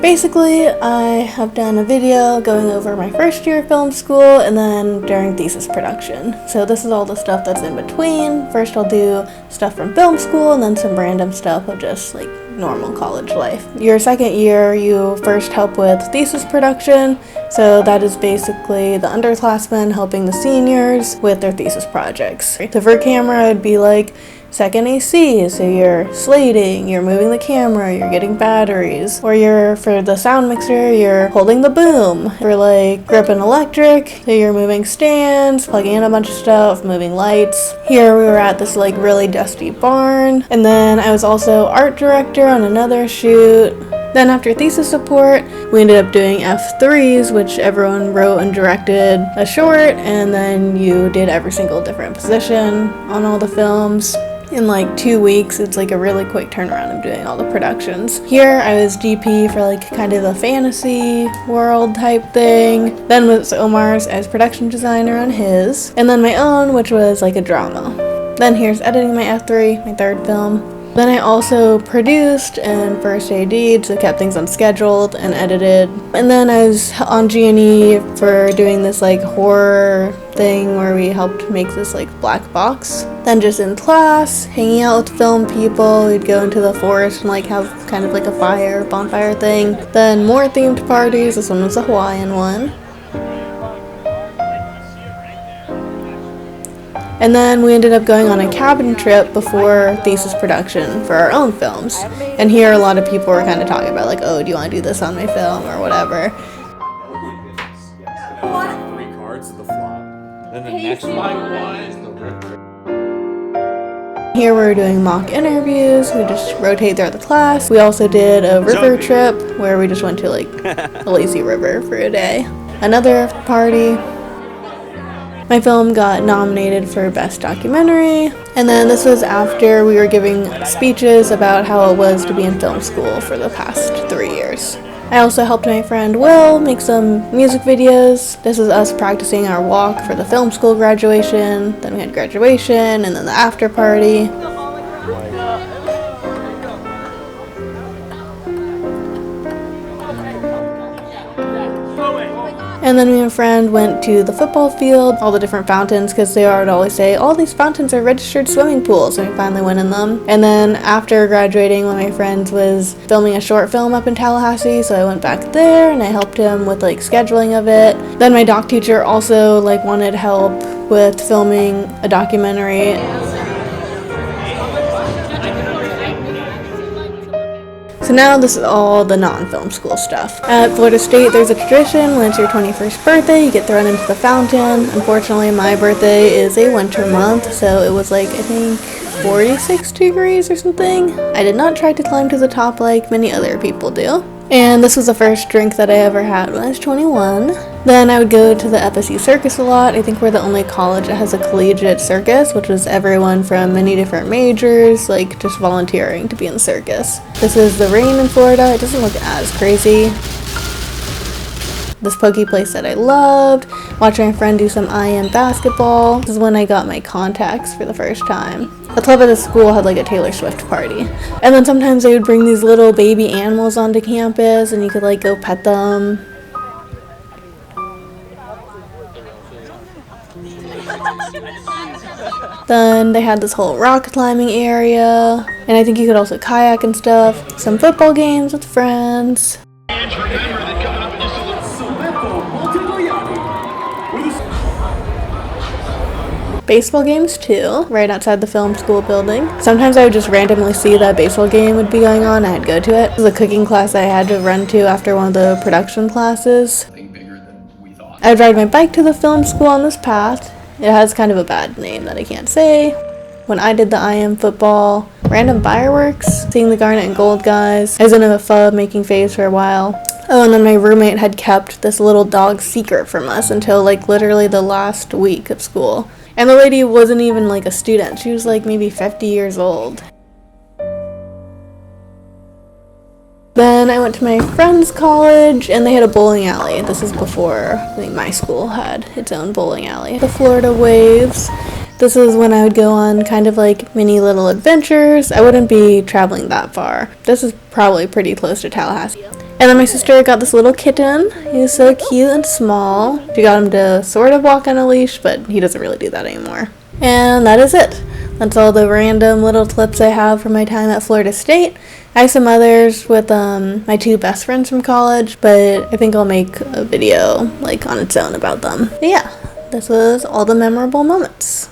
Basically, I have done a video going over my first year of film school and then during thesis production. So this is all the stuff that's in between. First I'll do stuff from film school and then some random stuff of just like normal college life. Your second year, you first help with thesis production. So that is basically the underclassmen helping the seniors with their thesis projects. So for camera, it'd be like second AC, so you're slating, you're moving the camera, you're getting batteries, or for the sound mixer, you're holding the boom. For like grip and electric, so you're moving stands, plugging in a bunch of stuff, moving lights. Here we were at this like really dusty barn, and then I was also art director on another shoot. Then after thesis support, we ended up doing F3s, which everyone wrote and directed a short, and then you did every single different position on all the films. In like 2 weeks, it's like a really quick turnaround of doing all the productions. Here, I was DP for like kind of the fantasy world type thing. Then with Omar's as production designer on his. And then my own, which was like a drama. Then here's editing my F3, my third film. Then I also produced and first AD'd, so kept things unscheduled and edited. And then I was on G&E for doing this like horror thing where we helped make this like black box. Then just in class, hanging out with film people, we'd go into the forest and like have kind of like a bonfire thing. Then more themed parties, this one was a Hawaiian one. And then we ended up going on a cabin trip before thesis production for our own films. And here a lot of people were kind of talking about like, oh, do you want to do this on my film or whatever. 3 cards of the flop. Then the next one is the river. Here we're doing mock interviews. We just rotate throughout the class. We also did a river trip where we just went to like a lazy river for a day. Another party. My film got nominated for Best Documentary, and then this was after we were giving speeches about how it was to be in film school for the past 3 years. I also helped my friend Will make some music videos. This is us practicing our walk for the film school graduation. Then we had graduation, and then the after party. And then me and a friend went to the football field, all the different fountains, because they would always say, all these fountains are registered swimming pools, and we finally went in them. And then after graduating, one of my friends was filming a short film up in Tallahassee, so I went back there and I helped him with like scheduling of it. Then my doc teacher also like wanted help with filming a documentary. So now this is all the non-film school stuff. At Florida State, there's a tradition when it's your 21st birthday, you get thrown into the fountain. Unfortunately, my birthday is a winter month, so it was like, I think, 46 degrees or something. I did not try to climb to the top like many other people do. And this was the first drink that I ever had when I was 21. Then I would go to the FSU circus a lot. I think we're the only college that has a collegiate circus, which was everyone from many different majors, like just volunteering to be in the circus. This is the rain in Florida. It doesn't look as crazy. This pokey place that I loved. Watching my friend do some IM basketball. This is when I got my contacts for the first time. The club at the school had like a Taylor Swift party. And then sometimes they would bring these little baby animals onto campus and you could like go pet them. Then they had this whole rock climbing area. And I think you could also kayak and stuff. Some football games with friends. Baseball games too, right outside the film school building. Sometimes I would just randomly see that baseball game would be going on and I'd go to it. It was a cooking class I had to run to after one of the production classes. I would ride my bike to the film school on this path. It has kind of a bad name that I can't say. When I did the IM football, random fireworks, seeing the Garnet and Gold guys. I was in a pub making faves for a while. Oh, and then my roommate had kept this little dog secret from us until like literally the last week of school. And the lady wasn't even like a student. She was like maybe 50 years old. Then I went to my friend's college and they had a bowling alley. This is before I think my school had its own bowling alley. The Florida Waves. This is when I would go on kind of like mini little adventures. I wouldn't be traveling that far. This is probably pretty close to Tallahassee. And then my sister got this little kitten. He's so cute and small. She got him to sort of walk on a leash, but he doesn't really do that anymore. And that is it. That's all the random little clips I have from my time at Florida State. I have some others with my 2 best friends from college, but I think I'll make a video like on its own about them. But yeah, this was all the memorable moments.